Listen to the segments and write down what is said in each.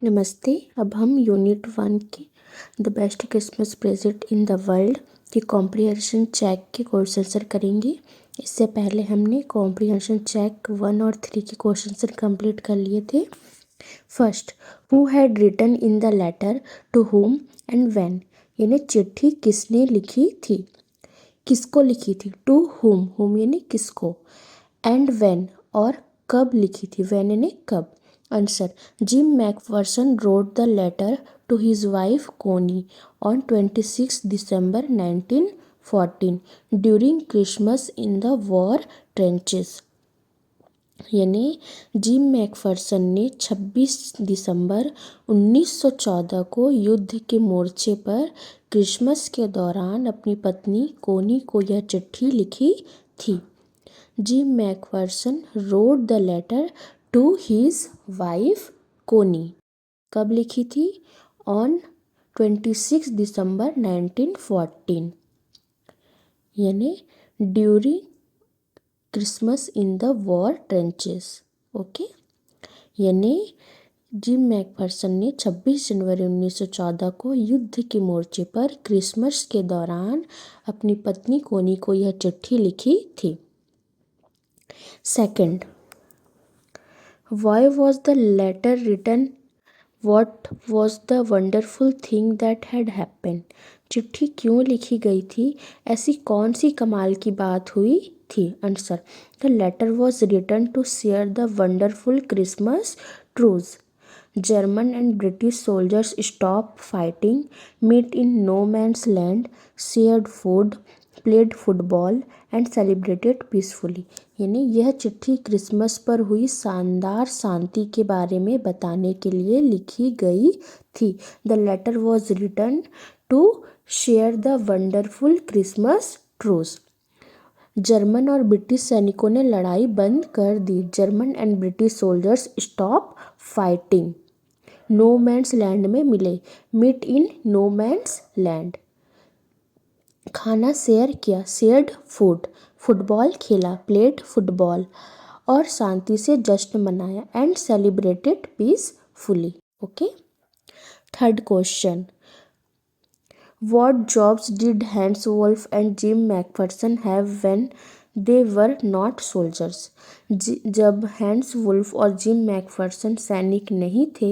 नमस्ते। अब हम यूनिट 1 के the best Christmas present in the world की कॉम्प्रिहेंशन चेक के क्वेश्चन आंसर करेंगे। इससे पहले हमने कॉम्प्रिहेंशन चेक 1 और 3 के क्वेश्चन आंसर कंप्लीट कर लिए थे। First, who had written in the letter, to whom and when, यानी चिट्ठी किसने लिखी थी, किसको लिखी थी। टू हुम, हुम यानी किसको, एंड व्हेन और कब लिखी थी, व्हेन यानी कब। Answer, Jim McPherson wrote the letter to his wife Connie on 26 December 1914 during Christmas in the war trenches, यानी जिम मैकफर्सन ने 26 दिसंबर 1914 को युद्ध के मोर्चे पर क्रिसमस के दौरान अपनी पत्नी कोनी को यह चिट्ठी लिखी थी। Jim McPherson wrote the letter to his wife Connie, कब लिखी थी, ऑन 26 दिसंबर 1914, यानी during Christmas in the war trenches. Okay, यानी जिम मैकफर्सन ने 26 जनवरी 1914 को युद्ध के मोर्चे पर क्रिसमस के दौरान अपनी पत्नी कोनी को यह चिट्ठी लिखी थी। Second, why was the letter written, what was the wonderful thing that had happened, चिट्ठी क्यों लिखी गई थी, ऐसी कौन सी कमाल की बात हुई थी। Answer, the letter was written to share the wonderful Christmas truce, German and British soldiers stopped fighting, met in no man's land, shared food, played football and celebrated peacefully, यानी यह चिट्ठी क्रिसमस पर हुई शानदार शांति के बारे में बताने के लिए लिखी गई थी। The letter was written to share the wonderful Christmas truce. German और ब्रिटिश सैनिकों ने लड़ाई बंद कर दी। German and British soldiers stop fighting, no man's land में मिले, meet in no man's land, खाना शेयर किया, शेयर्ड फूड, फुटबॉल खेला, प्लेड फुटबॉल, और शांति से जश्न मनाया, and celebrated peacefully. Okay, third question, What jobs did Hans Wolf and Jim McPherson have when they were not soldiers? जब Hans Wolf और जिम मैकफर्सन सैनिक नहीं थे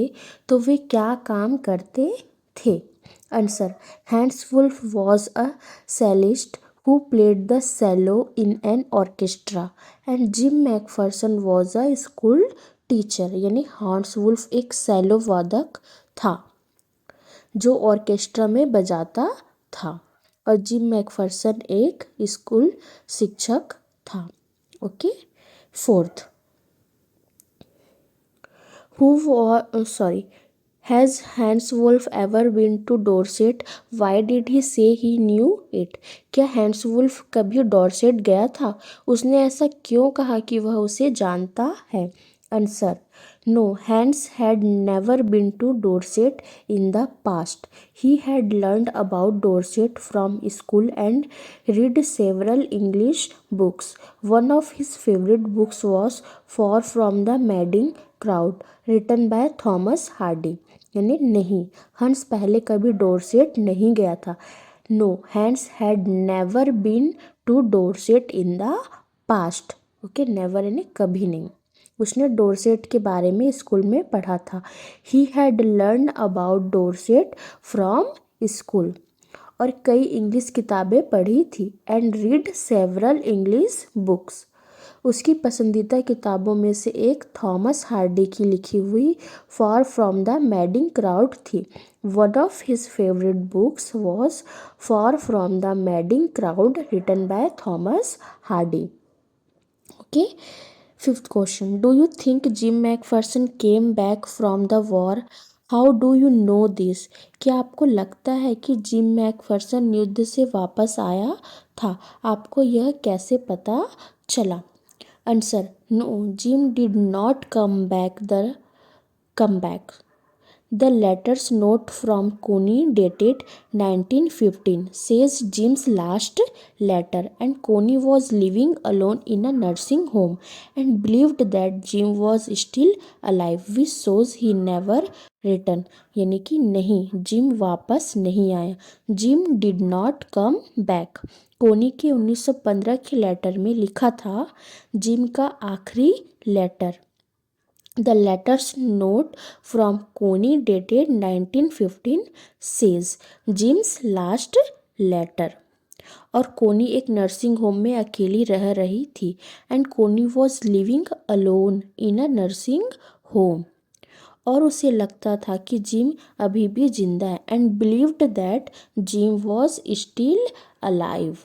तो वे क्या काम करते थे। Answer, Hans Wolf was a cellist who played the cello in an orchestra and Jim McPherson was a school teacher, यानी हैंस वुल्फ एक सेलो वादक था जो ऑर्केस्ट्रा में बजाता था और जिम मैकफर्सन एक स्कूल शिक्षक था। Okay, fourth, has Hans Wolf ever been to Dorset, why did he say he knew it, क्या हैंस वुल्फ कभी डोरसेट गया था, उसने ऐसा क्यों कहा कि वह उसे जानता है। Answer, no, Hans had never been to Dorset in the past. He had learned about Dorset from school and read several English books. One of his favorite books was Far from the Madding Crowd, written by Thomas Hardy. यानी नहीं, हंस पहले कभी Dorset नहीं गया था। No, Hans had never been to Dorset in the past. Okay, never यानी कभी नहीं, उसने डोरसेट के बारे में स्कूल में पढ़ा था। He had learn about Dorset from school, और कई इंग्लिश किताबें पढ़ी थी। And read several English books, उसकी पसंदीदा किताबों में से एक थॉमस हार्डी की लिखी हुई far from the madding crowd थी। One of his favourite books was far from the madding crowd, written by Thomas Hardy. Okay, fifth question, do you think Jim McPherson came back from the war, how do you know this, क्या आपको लगता है कि gym Macpherson युद्ध से वापस आया था, आपको यह कैसे पता चला। Answer, no, Jim did not come back. The letter's note from Connie dated 1915 says Jim's last letter, and Connie was living alone in a nursing home and believed that Jim was still alive, which shows he never returned. यानी कि नहीं, gym वापस नहीं आया. Gym did not come back. कोनी के 1915 के letter में लिखा था जिम का आखिरी letter. The letter's note from Connie dated 1915 says Jim's last letter. और कोनी एक नर्सिंग होम में अकेली रह रही थी. एंड कोनी was living alone in a nursing home. और उसे लगता था कि जिम अभी भी जिंदा है. And believed that gym was still alive,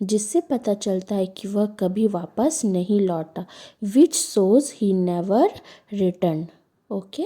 जिससे पता चलता है कि वह कभी वापस नहीं लौटा. Which shows he never return. Okay.